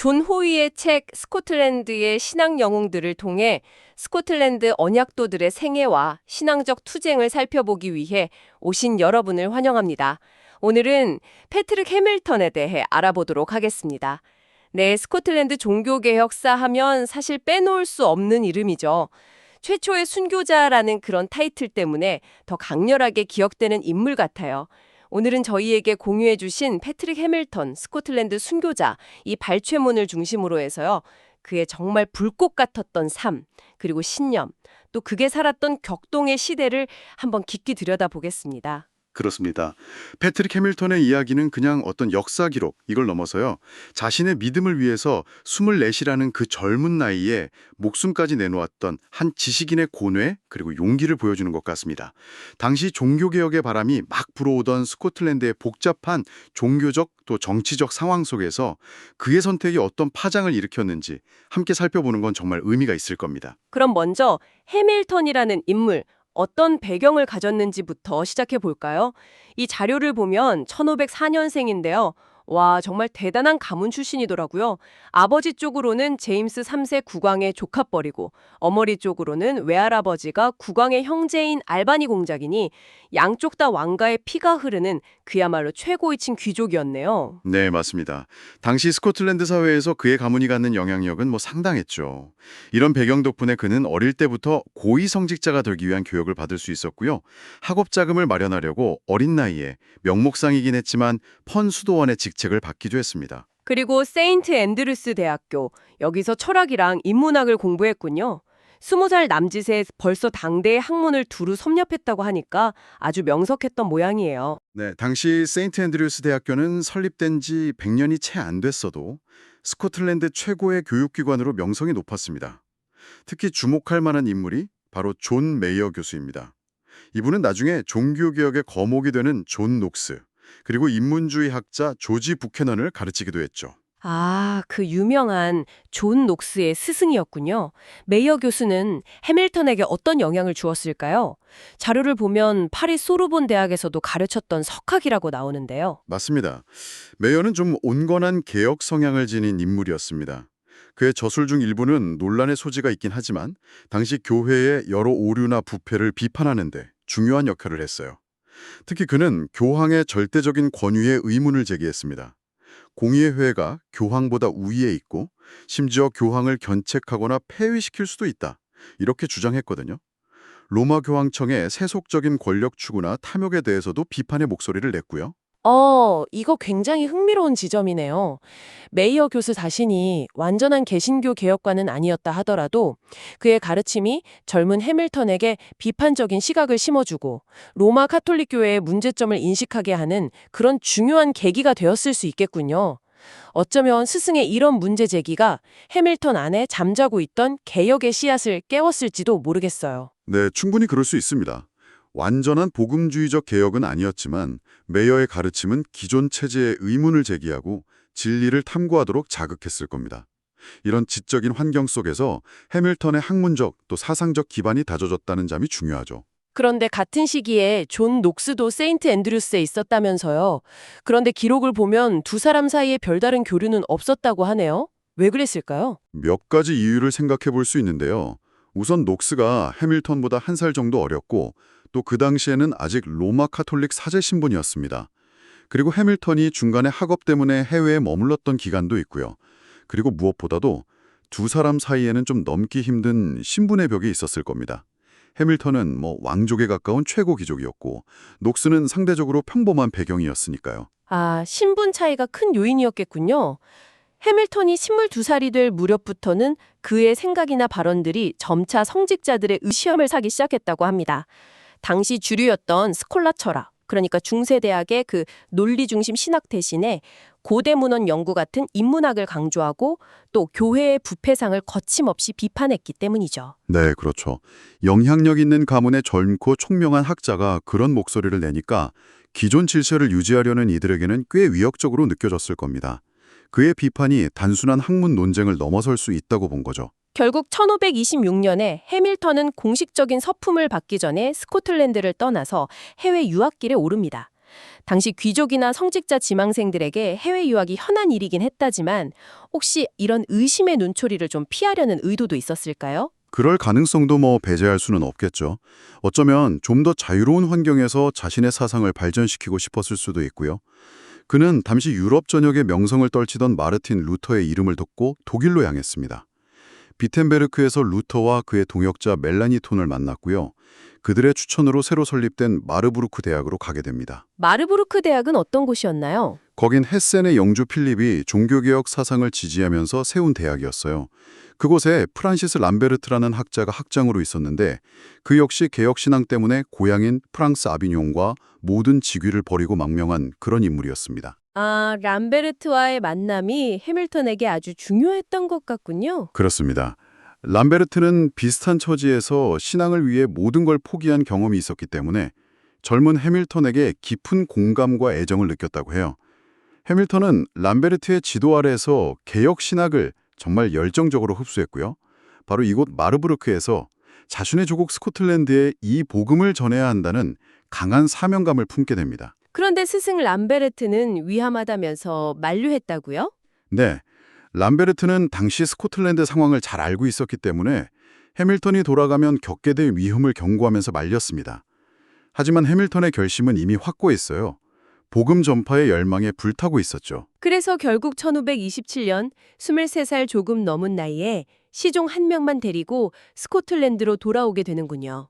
존 호위의 책 스코틀랜드의 신앙 영웅들을 통해 스코틀랜드 언약도들의 생애와 신앙적 투쟁을 살펴보기 위해 오신 여러분을 환영합니다. 오늘은 패트릭 해밀턴에 대해 알아보도록 하겠습니다. 네, 스코틀랜드 종교개혁사 하면 사실 빼놓을 수 없는 이름이죠. 최초의 순교자라는 그런 타이틀 때문에 더 강렬하게 기억되는 인물 같아요. 오늘은 저희에게 공유해 주신 패트릭 해밀턴, 스코틀랜드 순교자, 이 발췌문을 중심으로 해서요. 그의 정말 불꽃 같았던 삶, 그리고 신념, 또 그게 살았던 격동의 시대를 한번 깊이 들여다보겠습니다. 그렇습니다. 패트릭 해밀턴의 이야기는 그냥 어떤 역사 기록, 이걸 넘어서요. 자신의 믿음을 위해서 24이라는 그 젊은 나이에 목숨까지 내놓았던 한 지식인의 고뇌, 그리고 용기를 보여주는 것 같습니다. 당시 종교개혁의 바람이 막 불어오던 스코틀랜드의 복잡한 종교적 또 정치적 상황 속에서 그의 선택이 어떤 파장을 일으켰는지 함께 살펴보는 건 정말 의미가 있을 겁니다. 그럼 먼저 해밀턴이라는 인물, 어떤 배경을 가졌는지부터 시작해 볼까요? 이 자료를 보면 1504년생인데요. 와, 정말 대단한 가문 출신이더라고요. 아버지 쪽으로는 제임스 3세 국왕의 조카뻘이고 어머니 쪽으로는 외할아버지가 국왕의 형제인 알바니 공작이니 양쪽 다 왕가의 피가 흐르는 그야말로 최고위층 귀족이었네요. 네, 맞습니다. 당시 스코틀랜드 사회에서 그의 가문이 갖는 영향력은 상당했죠. 이런 배경 덕분에 그는 어릴 때부터 고위 성직자가 되기 위한 교육을 받을 수 있었고요. 학업 자금을 마련하려고 어린 나이에 명목상이긴 했지만 펀 수도원의 직책을 받기도 했습니다. 그리고 세인트 앤드루스 대학교, 여기서 철학이랑 인문학을 공부했군요. 20살 남짓에 벌써 당대의 학문을 두루 섭렵했다고 하니까 아주 명석했던 모양이에요. 네, 당시 세인트 앤드류스 대학교는 설립된 지 100년이 채 안 됐어도 스코틀랜드 최고의 교육기관으로 명성이 높았습니다. 특히 주목할 만한 인물이 바로 존 메이어 교수입니다. 이분은 나중에 종교개혁의 거목이 되는 존 녹스, 그리고 인문주의 학자 조지 부캐넌을 가르치기도 했죠. 아, 그 유명한 존 녹스의 스승이었군요. 메이어 교수는 해밀턴에게 어떤 영향을 주었을까요? 자료를 보면 파리 소르본 대학에서도 가르쳤던 석학이라고 나오는데요. 맞습니다. 메이어는 좀 온건한 개혁 성향을 지닌 인물이었습니다. 그의 저술 중 일부는 논란의 소지가 있긴 하지만 당시 교회의 여러 오류나 부패를 비판하는 데 중요한 역할을 했어요. 특히 그는 교황의 절대적인 권위에 의문을 제기했습니다. 공의회 회가 교황보다 우위에 있고 심지어 교황을 견책하거나 폐위시킬 수도 있다. 이렇게 주장했거든요. 로마 교황청의 세속적인 권력 추구나 탐욕에 대해서도 비판의 목소리를 냈고요. 이거 굉장히 흥미로운 지점이네요. 메이어 교수 자신이 완전한 개신교 개혁가는 아니었다 하더라도 그의 가르침이 젊은 해밀턴에게 비판적인 시각을 심어주고 로마 카톨릭 교회의 문제점을 인식하게 하는 그런 중요한 계기가 되었을 수 있겠군요. 어쩌면 스승의 이런 문제 제기가 해밀턴 안에 잠자고 있던 개혁의 씨앗을 깨웠을지도 모르겠어요. 네, 충분히 그럴 수 있습니다. 완전한 복음주의적 개혁은 아니었지만 메이어의 가르침은 기존 체제의 의문을 제기하고 진리를 탐구하도록 자극했을 겁니다. 이런 지적인 환경 속에서 해밀턴의 학문적 또 사상적 기반이 다져졌다는 점이 중요하죠. 그런데 같은 시기에 존 녹스도 세인트 앤드류스에 있었다면서요. 그런데 기록을 보면 두 사람 사이에 별다른 교류는 없었다고 하네요. 왜 그랬을까요? 몇 가지 이유를 생각해 볼 수 있는데요. 우선 녹스가 해밀턴보다 한 살 정도 어렸고 또 그 당시에는 아직 로마 카톨릭 사제 신분이었습니다. 그리고 해밀턴이 중간에 학업 때문에 해외에 머물렀던 기간도 있고요. 그리고 무엇보다도 두 사람 사이에는 좀 넘기 힘든 신분의 벽이 있었을 겁니다. 해밀턴은 왕족에 가까운 최고 귀족이었고 녹스는 상대적으로 평범한 배경이었으니까요. 아, 신분 차이가 큰 요인이었겠군요. 해밀턴이 22살이 될 무렵부터는 그의 생각이나 발언들이 점차 성직자들의 시험을 사기 시작했다고 합니다. 당시 주류였던 스콜라 철학, 그러니까 중세대학의 그 논리 중심 신학 대신에 고대 문헌 연구 같은 인문학을 강조하고 또 교회의 부패상을 거침없이 비판했기 때문이죠. 네, 그렇죠. 영향력 있는 가문의 젊고 총명한 학자가 그런 목소리를 내니까 기존 질서를 유지하려는 이들에게는 꽤 위협적으로 느껴졌을 겁니다. 그의 비판이 단순한 학문 논쟁을 넘어설 수 있다고 본 거죠. 결국 1526년에 해밀턴은 공식적인 서품을 받기 전에 스코틀랜드를 떠나서 해외 유학길에 오릅니다. 당시 귀족이나 성직자 지망생들에게 해외 유학이 흔한 일이긴 했다지만 혹시 이런 의심의 눈초리를 좀 피하려는 의도도 있었을까요? 그럴 가능성도 배제할 수는 없겠죠. 어쩌면 좀 더 자유로운 환경에서 자신의 사상을 발전시키고 싶었을 수도 있고요. 그는 당시 유럽 전역의 명성을 떨치던 마르틴 루터의 이름을 듣고 독일로 향했습니다. 비텐베르크에서 루터와 그의 동역자 멜라니톤을 만났고요. 그들의 추천으로 새로 설립된 마르부르크 대학으로 가게 됩니다. 마르부르크 대학은 어떤 곳이었나요? 거긴 헤센의 영주 필립이 종교개혁 사상을 지지하면서 세운 대학이었어요. 그곳에 프란시스 람베르트라는 학자가 학장으로 있었는데 그 역시 개혁신앙 때문에 고향인 프랑스 아비뇽과 모든 직위를 버리고 망명한 그런 인물이었습니다. 아, 람베르트와의 만남이 해밀턴에게 아주 중요했던 것 같군요. 그렇습니다. 람베르트는 비슷한 처지에서 신앙을 위해 모든 걸 포기한 경험이 있었기 때문에 젊은 해밀턴에게 깊은 공감과 애정을 느꼈다고 해요. 해밀턴은 람베르트의 지도 아래에서 개혁 신학을 정말 열정적으로 흡수했고요. 바로 이곳 마르부르크에서 자신의 조국 스코틀랜드에 이 복음을 전해야 한다는 강한 사명감을 품게 됩니다. 그런데 스승 람베르트는 위험하다면서 만류했다고요? 네, 람베르트는 당시 스코틀랜드 상황을 잘 알고 있었기 때문에 해밀턴이 돌아가면 겪게 될 위험을 경고하면서 말렸습니다. 하지만 해밀턴의 결심은 이미 확고했어요. 복음 전파의 열망에 불타고 있었죠. 그래서 결국 1527년 23살 조금 넘은 나이에 시종 한 명만 데리고 스코틀랜드로 돌아오게 되는군요.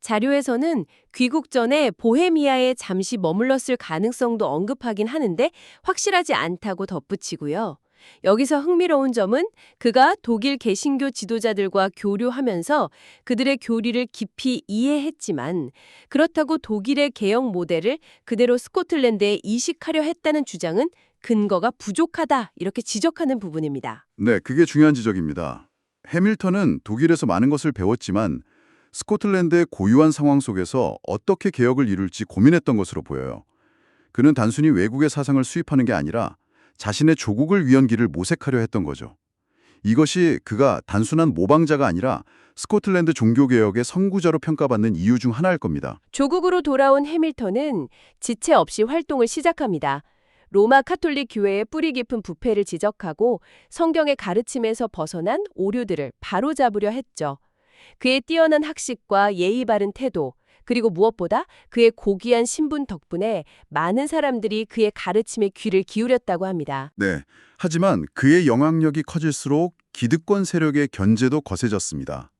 자료에서는 귀국 전에 보헤미아에 잠시 머물렀을 가능성도 언급하긴 하는데 확실하지 않다고 덧붙이고요. 여기서 흥미로운 점은 그가 독일 개신교 지도자들과 교류하면서 그들의 교리를 깊이 이해했지만 그렇다고 독일의 개혁 모델을 그대로 스코틀랜드에 이식하려 했다는 주장은 근거가 부족하다 이렇게 지적하는 부분입니다. 네, 그게 중요한 지적입니다. 해밀턴은 독일에서 많은 것을 배웠지만 스코틀랜드의 고유한 상황 속에서 어떻게 개혁을 이룰지 고민했던 것으로 보여요. 그는 단순히 외국의 사상을 수입하는 게 아니라 자신의 조국을 위한 길을 모색하려 했던 거죠. 이것이 그가 단순한 모방자가 아니라 스코틀랜드 종교개혁의 선구자로 평가받는 이유 중 하나일 겁니다. 조국으로 돌아온 해밀턴은 지체 없이 활동을 시작합니다. 로마 카톨릭 교회의 뿌리 깊은 부패를 지적하고 성경의 가르침에서 벗어난 오류들을 바로잡으려 했죠. 그의 뛰어난 학식과 예의 바른 태도, 그리고 무엇보다 그의 고귀한 신분 덕분에 많은 사람들이 그의 가르침에 귀를 기울였다고 합니다. 네, 하지만 그의 영향력이 커질수록 기득권 세력의 견제도 거세졌습니다.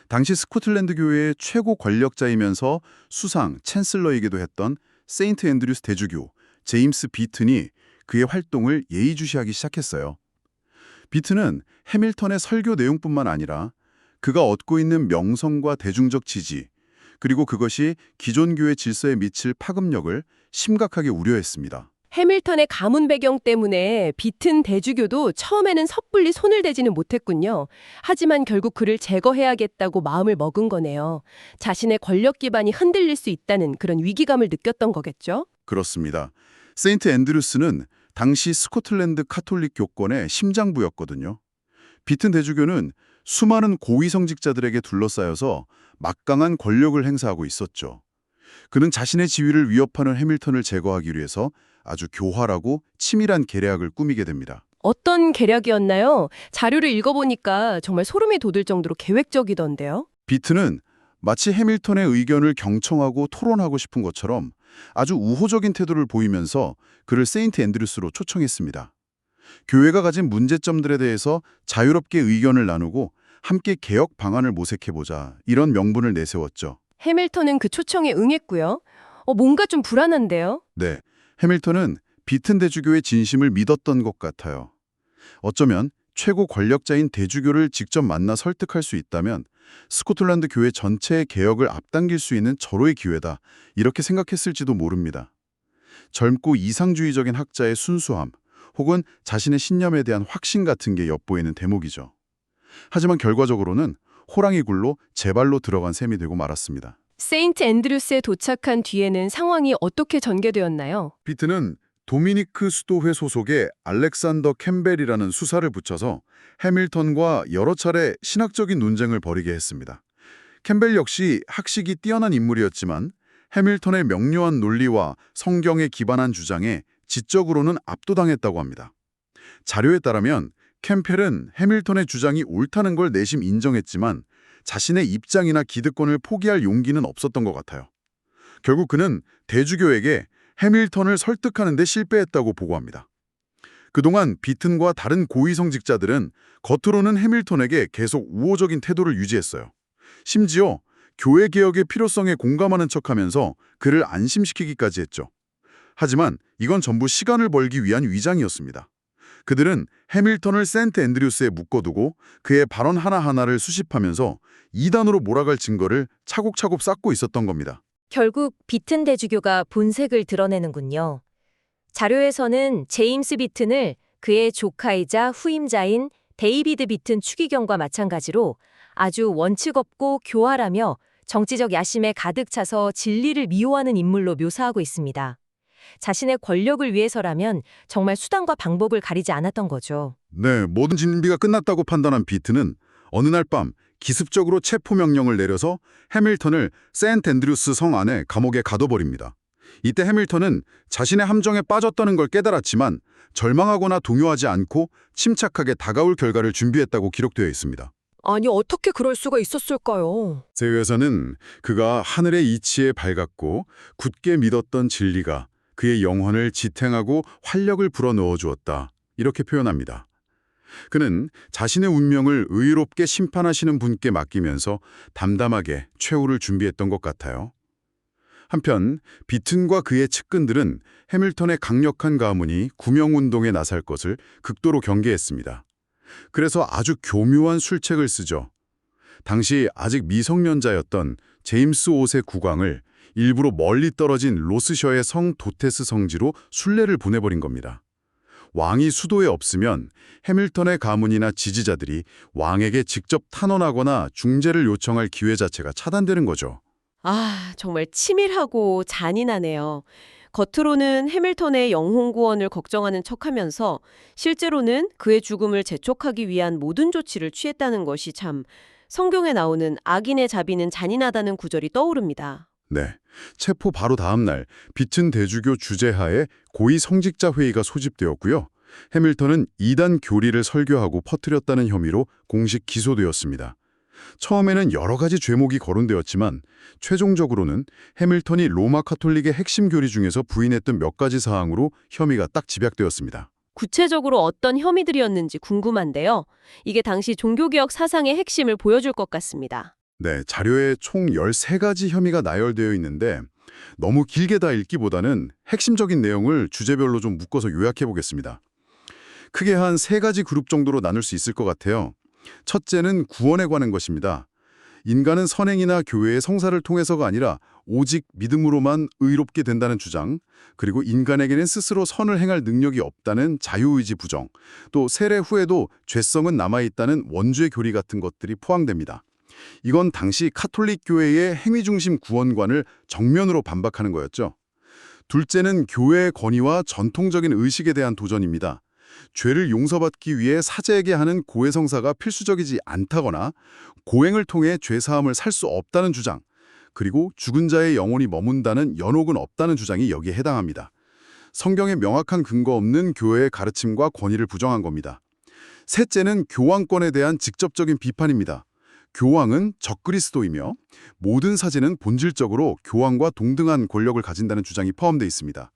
당시 스코틀랜드 교회의 최고 권력자이면서 수상, 챈슬러이기도 했던 세인트 앤드류스 대주교 제임스 비튼이 그의 활동을 예의주시하기 시작했어요. 비튼은 해밀턴의 설교 내용뿐만 아니라 그가 얻고 있는 명성과 대중적 지지, 그리고 그것이 기존 교회 질서에 미칠 파급력을 심각하게 우려했습니다. 해밀턴의 가문 배경 때문에 비튼 대주교도 처음에는 섣불리 손을 대지는 못했군요. 하지만 결국 그를 제거해야겠다고 마음을 먹은 거네요. 자신의 권력 기반이 흔들릴 수 있다는 그런 위기감을 느꼈던 거겠죠? 그렇습니다. 세인트 앤드루스는 당시 스코틀랜드 카톨릭 교권의 심장부였거든요. 비튼 대주교는 수많은 고위성직자들에게 둘러싸여서 막강한 권력을 행사하고 있었죠. 그는 자신의 지위를 위협하는 해밀턴을 제거하기 위해서 아주 교활하고 치밀한 계략을 꾸미게 됩니다. 어떤 계략이었나요? 자료를 읽어보니까 정말 소름이 돋을 정도로 계획적이던데요. 비튼은 마치 해밀턴의 의견을 경청하고 토론하고 싶은 것처럼 아주 우호적인 태도를 보이면서 그를 세인트 앤드루스로 초청했습니다. 교회가 가진 문제점들에 대해서 자유롭게 의견을 나누고 함께 개혁 방안을 모색해보자 이런 명분을 내세웠죠. 해밀턴은 그 초청에 응했고요. 뭔가 좀 불안한데요? 네, 해밀턴은 비튼 대주교의 진심을 믿었던 것 같아요. 어쩌면 최고 권력자인 대주교를 직접 만나 설득할 수 있다면 스코틀랜드 교회 전체의 개혁을 앞당길 수 있는 절호의 기회다 이렇게 생각했을지도 모릅니다. 젊고 이상주의적인 학자의 순수함 혹은 자신의 신념에 대한 확신 같은 게 엿보이는 대목이죠. 하지만 결과적으로는 호랑이 굴로 제 발로 들어간 셈이 되고 말았습니다. 세인트 앤드류스에 도착한 뒤에는 상황이 어떻게 전개되었나요? 비트는 도미니크 수도회 소속의 알렉산더 캠벨이라는 수사를 붙여서 해밀턴과 여러 차례 신학적인 논쟁을 벌이게 했습니다. 캠벨 역시 학식이 뛰어난 인물이었지만 해밀턴의 명료한 논리와 성경에 기반한 주장에 지적으로는 압도당했다고 합니다. 자료에 따르면 캠펠은 해밀턴의 주장이 옳다는 걸 내심 인정했지만 자신의 입장이나 기득권을 포기할 용기는 없었던 것 같아요. 결국 그는 대주교에게 해밀턴을 설득하는 데 실패했다고 보고합니다. 그동안 비튼과 다른 고위성직자들은 겉으로는 해밀턴에게 계속 우호적인 태도를 유지했어요. 심지어 교회 개혁의 필요성에 공감하는 척하면서 그를 안심시키기까지 했죠. 하지만 이건 전부 시간을 벌기 위한 위장이었습니다. 그들은 해밀턴을 세인트 앤드류스에 묶어두고 그의 발언 하나하나를 수집하면서 이단으로 몰아갈 증거를 차곡차곡 쌓고 있었던 겁니다. 결국 비튼 대주교가 본색을 드러내는군요. 자료에서는 제임스 비튼을 그의 조카이자 후임자인 데이비드 비튼 추기경과 마찬가지로 아주 원칙 없고 교활하며 정치적 야심에 가득 차서 진리를 미워하는 인물로 묘사하고 있습니다. 자신의 권력을 위해서라면 정말 수단과 방법을 가리지 않았던 거죠. 네, 모든 준비가 끝났다고 판단한 비튼은 어느 날 밤 기습적으로 체포 명령을 내려서 해밀턴을 세인트 앤드류스 성 안에 감옥에 가둬버립니다. 이때 해밀턴은 자신의 함정에 빠졌다는 걸 깨달았지만 절망하거나 동요하지 않고 침착하게 다가올 결과를 준비했다고 기록되어 있습니다. 아니, 어떻게 그럴 수가 있었을까요? 세유에서는 그가 하늘의 이치에 밝았고 굳게 믿었던 진리가 그의 영혼을 지탱하고 활력을 불어넣어 주었다. 이렇게 표현합니다. 그는 자신의 운명을 의롭게 심판하시는 분께 맡기면서 담담하게 최후를 준비했던 것 같아요. 한편 비튼과 그의 측근들은 해밀턴의 강력한 가문이 구명운동에 나설 것을 극도로 경계했습니다. 그래서 아주 교묘한 술책을 쓰죠. 당시 아직 미성년자였던 제임스 5세 국왕을 일부러 멀리 떨어진 로스셔의 성 도테스 성지로 순례를 보내버린 겁니다. 왕이 수도에 없으면 해밀턴의 가문이나 지지자들이 왕에게 직접 탄원하거나 중재를 요청할 기회 자체가 차단되는 거죠. 아, 정말 치밀하고 잔인하네요. 겉으로는 해밀턴의 영혼 구원을 걱정하는 척하면서 실제로는 그의 죽음을 재촉하기 위한 모든 조치를 취했다는 것이 참 성경에 나오는 악인의 자비는 잔인하다는 구절이 떠오릅니다. 네, 체포 바로 다음 날 비튼 대주교 주재하에 고위 성직자 회의가 소집되었고요. 해밀턴은 이단 교리를 설교하고 퍼뜨렸다는 혐의로 공식 기소되었습니다. 처음에는 여러 가지 죄목이 거론되었지만 최종적으로는 해밀턴이 로마 카톨릭의 핵심 교리 중에서 부인했던 몇 가지 사항으로 혐의가 딱 집약되었습니다. 구체적으로 어떤 혐의들이었는지 궁금한데요. 이게 당시 종교개혁 사상의 핵심을 보여줄 것 같습니다. 네, 자료에 총 13가지 혐의가 나열되어 있는데 너무 길게 다 읽기보다는 핵심적인 내용을 주제별로 좀 묶어서 요약해 보겠습니다. 크게 한 3가지 그룹 정도로 나눌 수 있을 것 같아요. 첫째는 구원에 관한 것입니다. 인간은 선행이나 교회의 성사를 통해서가 아니라 오직 믿음으로만 의롭게 된다는 주장, 그리고 인간에게는 스스로 선을 행할 능력이 없다는 자유의지 부정, 또 세례 후에도 죄성은 남아있다는 원죄 교리 같은 것들이 포함됩니다. 이건 당시 카톨릭 교회의 행위중심 구원관을 정면으로 반박하는 거였죠. 둘째는 교회의 권위와 전통적인 의식에 대한 도전입니다. 죄를 용서받기 위해 사제에게 하는 고해성사가 필수적이지 않다거나 고행을 통해 죄사함을 살 수 없다는 주장, 그리고 죽은 자의 영혼이 머문다는 연옥은 없다는 주장이 여기에 해당합니다. 성경에 명확한 근거 없는 교회의 가르침과 권위를 부정한 겁니다. 셋째는 교황권에 대한 직접적인 비판입니다. 교황은 적그리스도이며 모든 사제는 본질적으로 교황과 동등한 권력을 가진다는 주장이 포함되어 있습니다.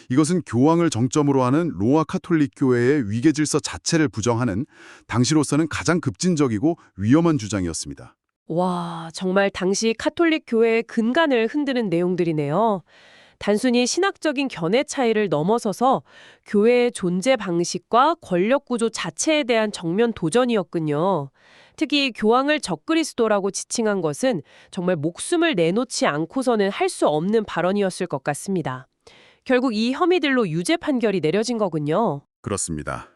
이것은 교황을 정점으로 하는 로마 카톨릭 교회의 위계 질서 자체를 부정하는 당시로서는 가장 급진적이고 위험한 주장이었습니다. 와, 정말 당시 카톨릭 교회의 근간을 흔드는 내용들이네요. 단순히 신학적인 견해 차이를 넘어서서 교회의 존재 방식과 권력 구조 자체에 대한 정면 도전이었군요. 특히 교황을 적그리스도라고 지칭한 것은 정말 목숨을 내놓지 않고서는 할 수 없는 발언이었을 것 같습니다. 결국 이 혐의들로 유죄 판결이 내려진 거군요. 그렇습니다.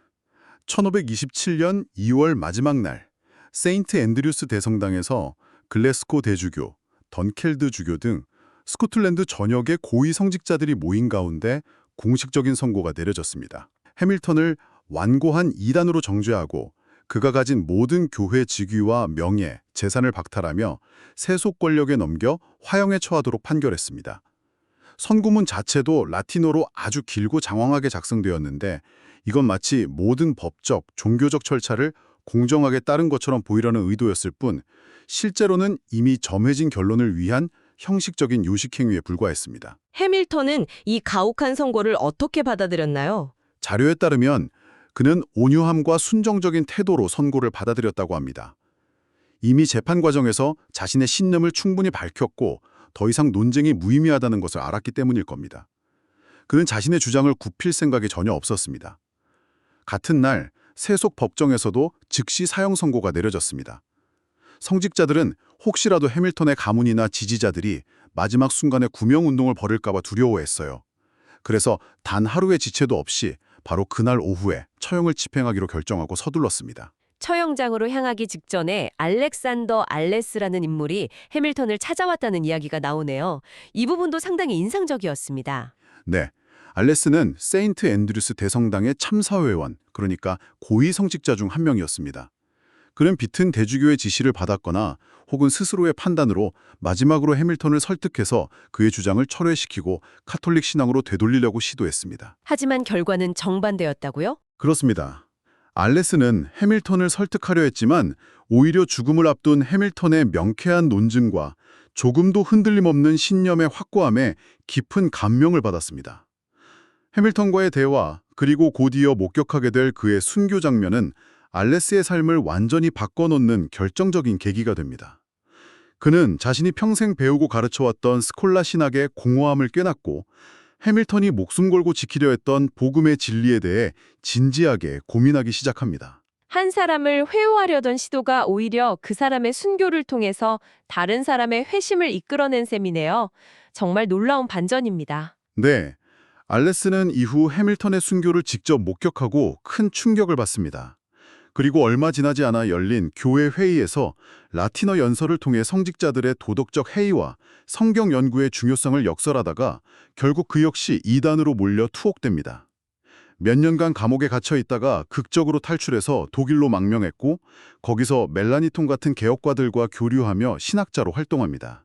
1527년 2월 마지막 날 세인트 앤드류스 대성당에서 글래스고 대주교, 던켈드 주교 등 스코틀랜드 전역의 고위 성직자들이 모인 가운데 공식적인 선고가 내려졌습니다. 해밀턴을 완고한 이단으로 정죄하고 그가 가진 모든 교회 직위와 명예, 재산을 박탈하며 세속 권력에 넘겨 화형에 처하도록 판결했습니다. 선구문 자체도 라틴어로 아주 길고 장황하게 작성되었는데 이건 마치 모든 법적, 종교적 절차를 공정하게 따른 것처럼 보이려는 의도였을 뿐 실제로는 이미 정해진 결론을 위한 형식적인 요식 행위에 불과했습니다. 해밀턴은 이 가혹한 선고를 어떻게 받아들였나요? 자료에 따르면 그는 온유함과 순정적인 태도로 선고를 받아들였다고 합니다. 이미 재판 과정에서 자신의 신념을 충분히 밝혔고 더 이상 논쟁이 무의미하다는 것을 알았기 때문일 겁니다. 그는 자신의 주장을 굽힐 생각이 전혀 없었습니다. 같은 날 세속 법정에서도 즉시 사형 선고가 내려졌습니다. 성직자들은 혹시라도 해밀턴의 가문이나 지지자들이 마지막 순간에 구명운동을 벌일까 봐 두려워했어요. 그래서 단 하루의 지체도 없이 바로 그날 오후에 처형을 집행하기로 결정하고 서둘렀습니다. 처형장으로 향하기 직전에 알렉산더 알레스라는 인물이 해밀턴을 찾아왔다는 이야기가 나오네요. 이 부분도 상당히 인상적이었습니다. 네, 알레스는 세인트 앤드류스 대성당의 참사회원, 그러니까 고위 성직자 중 한 명이었습니다. 그는 짙은 대주교의 지시를 받았거나 혹은 스스로의 판단으로 마지막으로 해밀턴을 설득해서 그의 주장을 철회시키고 카톨릭 신앙으로 되돌리려고 시도했습니다. 하지만 결과는 정반대였다고요? 그렇습니다. 알레스는 해밀턴을 설득하려 했지만 오히려 죽음을 앞둔 해밀턴의 명쾌한 논증과 조금도 흔들림 없는 신념의 확고함에 깊은 감명을 받았습니다. 해밀턴과의 대화, 그리고 곧이어 목격하게 될 그의 순교 장면은 알레스의 삶을 완전히 바꿔놓는 결정적인 계기가 됩니다. 그는 자신이 평생 배우고 가르쳐왔던 스콜라 신학의 공허함을 꿰놨고 해밀턴이 목숨 걸고 지키려 했던 복음의 진리에 대해 진지하게 고민하기 시작합니다. 한 사람을 회유하려던 시도가 오히려 그 사람의 순교를 통해서 다른 사람의 회심을 이끌어낸 셈이네요. 정말 놀라운 반전입니다. 네, 알레스는 이후 해밀턴의 순교를 직접 목격하고 큰 충격을 받습니다. 그리고 얼마 지나지 않아 열린 교회 회의에서 라틴어 연설을 통해 성직자들의 도덕적 해이와 성경 연구의 중요성을 역설하다가 결국 그 역시 이단으로 몰려 투옥됩니다. 몇 년간 감옥에 갇혀 있다가 극적으로 탈출해서 독일로 망명했고 거기서 멜라니톤 같은 개혁가들과 교류하며 신학자로 활동합니다.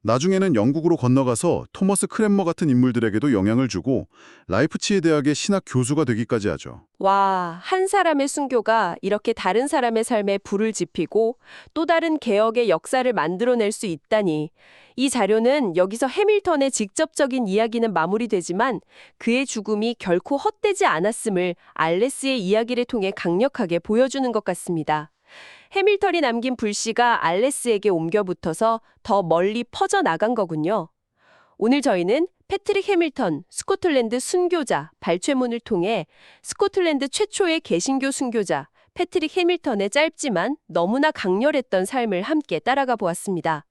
나중에는 영국으로 건너가서 토머스 크랜머 같은 인물들에게도 영향을 주고 라이프치히 대학의 신학 교수가 되기까지 하죠. 와, 한 사람의 순교가 이렇게 다른 사람의 삶에 불을 지피고 또 다른 개혁의 역사를 만들어낼 수 있다니. 이 자료는 여기서 해밀턴의 직접적인 이야기는 마무리되지만 그의 죽음이 결코 헛되지 않았음을 알레스의 이야기를 통해 강력하게 보여주는 것 같습니다. 해밀턴이 남긴 불씨가 알레스에게 옮겨붙어서 더 멀리 퍼져나간 거군요. 오늘 저희는 패트릭 해밀턴, 스코틀랜드 순교자 발췌문을 통해 스코틀랜드 최초의 개신교 순교자 패트릭 해밀턴의 짧지만 너무나 강렬했던 삶을 함께 따라가 보았습니다.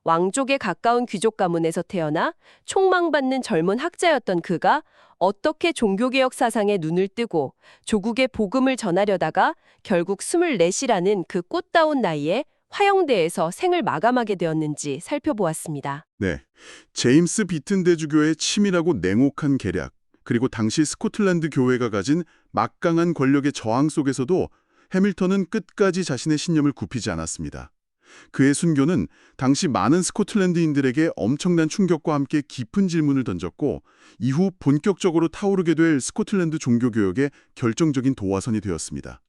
왕족에 가까운 귀족 가문에서 태어나 촉망받는 젊은 학자였던 그가 어떻게 종교개혁 사상에 눈을 뜨고 조국의 복음을 전하려다가 결국 24이라는 그 꽃다운 나이에 화영대에서 생을 마감하게 되었는지 살펴보았습니다. 네, 제임스 비튼 대주교의 치밀하고 냉혹한 계략, 그리고 당시 스코틀랜드 교회가 가진 막강한 권력의 저항 속에서도 해밀턴은 끝까지 자신의 신념을 굽히지 않았습니다. 그의 순교는 당시 많은 스코틀랜드인들에게 엄청난 충격과 함께 깊은 질문을 던졌고 이후 본격적으로 타오르게 될 스코틀랜드 종교개혁의 결정적인 도화선이 되었습니다.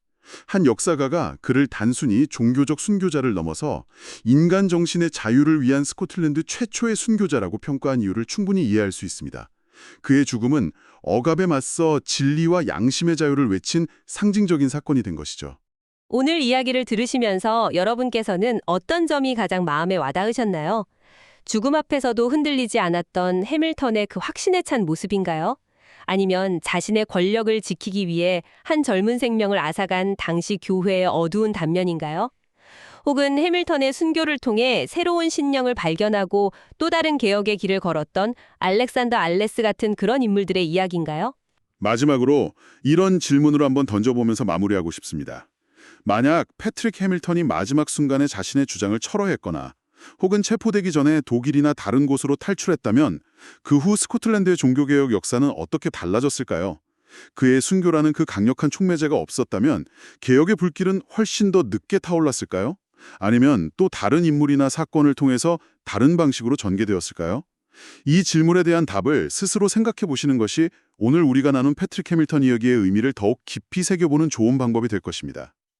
한 역사가가 그를 단순히 종교적 순교자를 넘어서 인간 정신의 자유를 위한 스코틀랜드 최초의 순교자라고 평가한 이유를 충분히 이해할 수 있습니다. 그의 죽음은 억압에 맞서 진리와 양심의 자유를 외친 상징적인 사건이 된 것이죠. 오늘 이야기를 들으시면서 여러분께서는 어떤 점이 가장 마음에 와닿으셨나요? 죽음 앞에서도 흔들리지 않았던 해밀턴의 그 확신에 찬 모습인가요? 아니면 자신의 권력을 지키기 위해 한 젊은 생명을 앗아간 당시 교회의 어두운 단면인가요? 혹은 해밀턴의 순교를 통해 새로운 신령을 발견하고 또 다른 개혁의 길을 걸었던 알렉산더 알레스 같은 그런 인물들의 이야기인가요? 마지막으로 이런 질문으로 한번 던져보면서 마무리하고 싶습니다. 만약 패트릭 해밀턴이 마지막 순간에 자신의 주장을 철회했거나 혹은 체포되기 전에 독일이나 다른 곳으로 탈출했다면 그 후 스코틀랜드의 종교개혁 역사는 어떻게 달라졌을까요? 그의 순교라는 그 강력한 촉매제가 없었다면 개혁의 불길은 훨씬 더 늦게 타올랐을까요? 아니면 또 다른 인물이나 사건을 통해서 다른 방식으로 전개되었을까요? 이 질문에 대한 답을 스스로 생각해 보시는 것이 오늘 우리가 나눈 패트릭 해밀턴 이야기의 의미를 더욱 깊이 새겨보는 좋은 방법이 될 것입니다.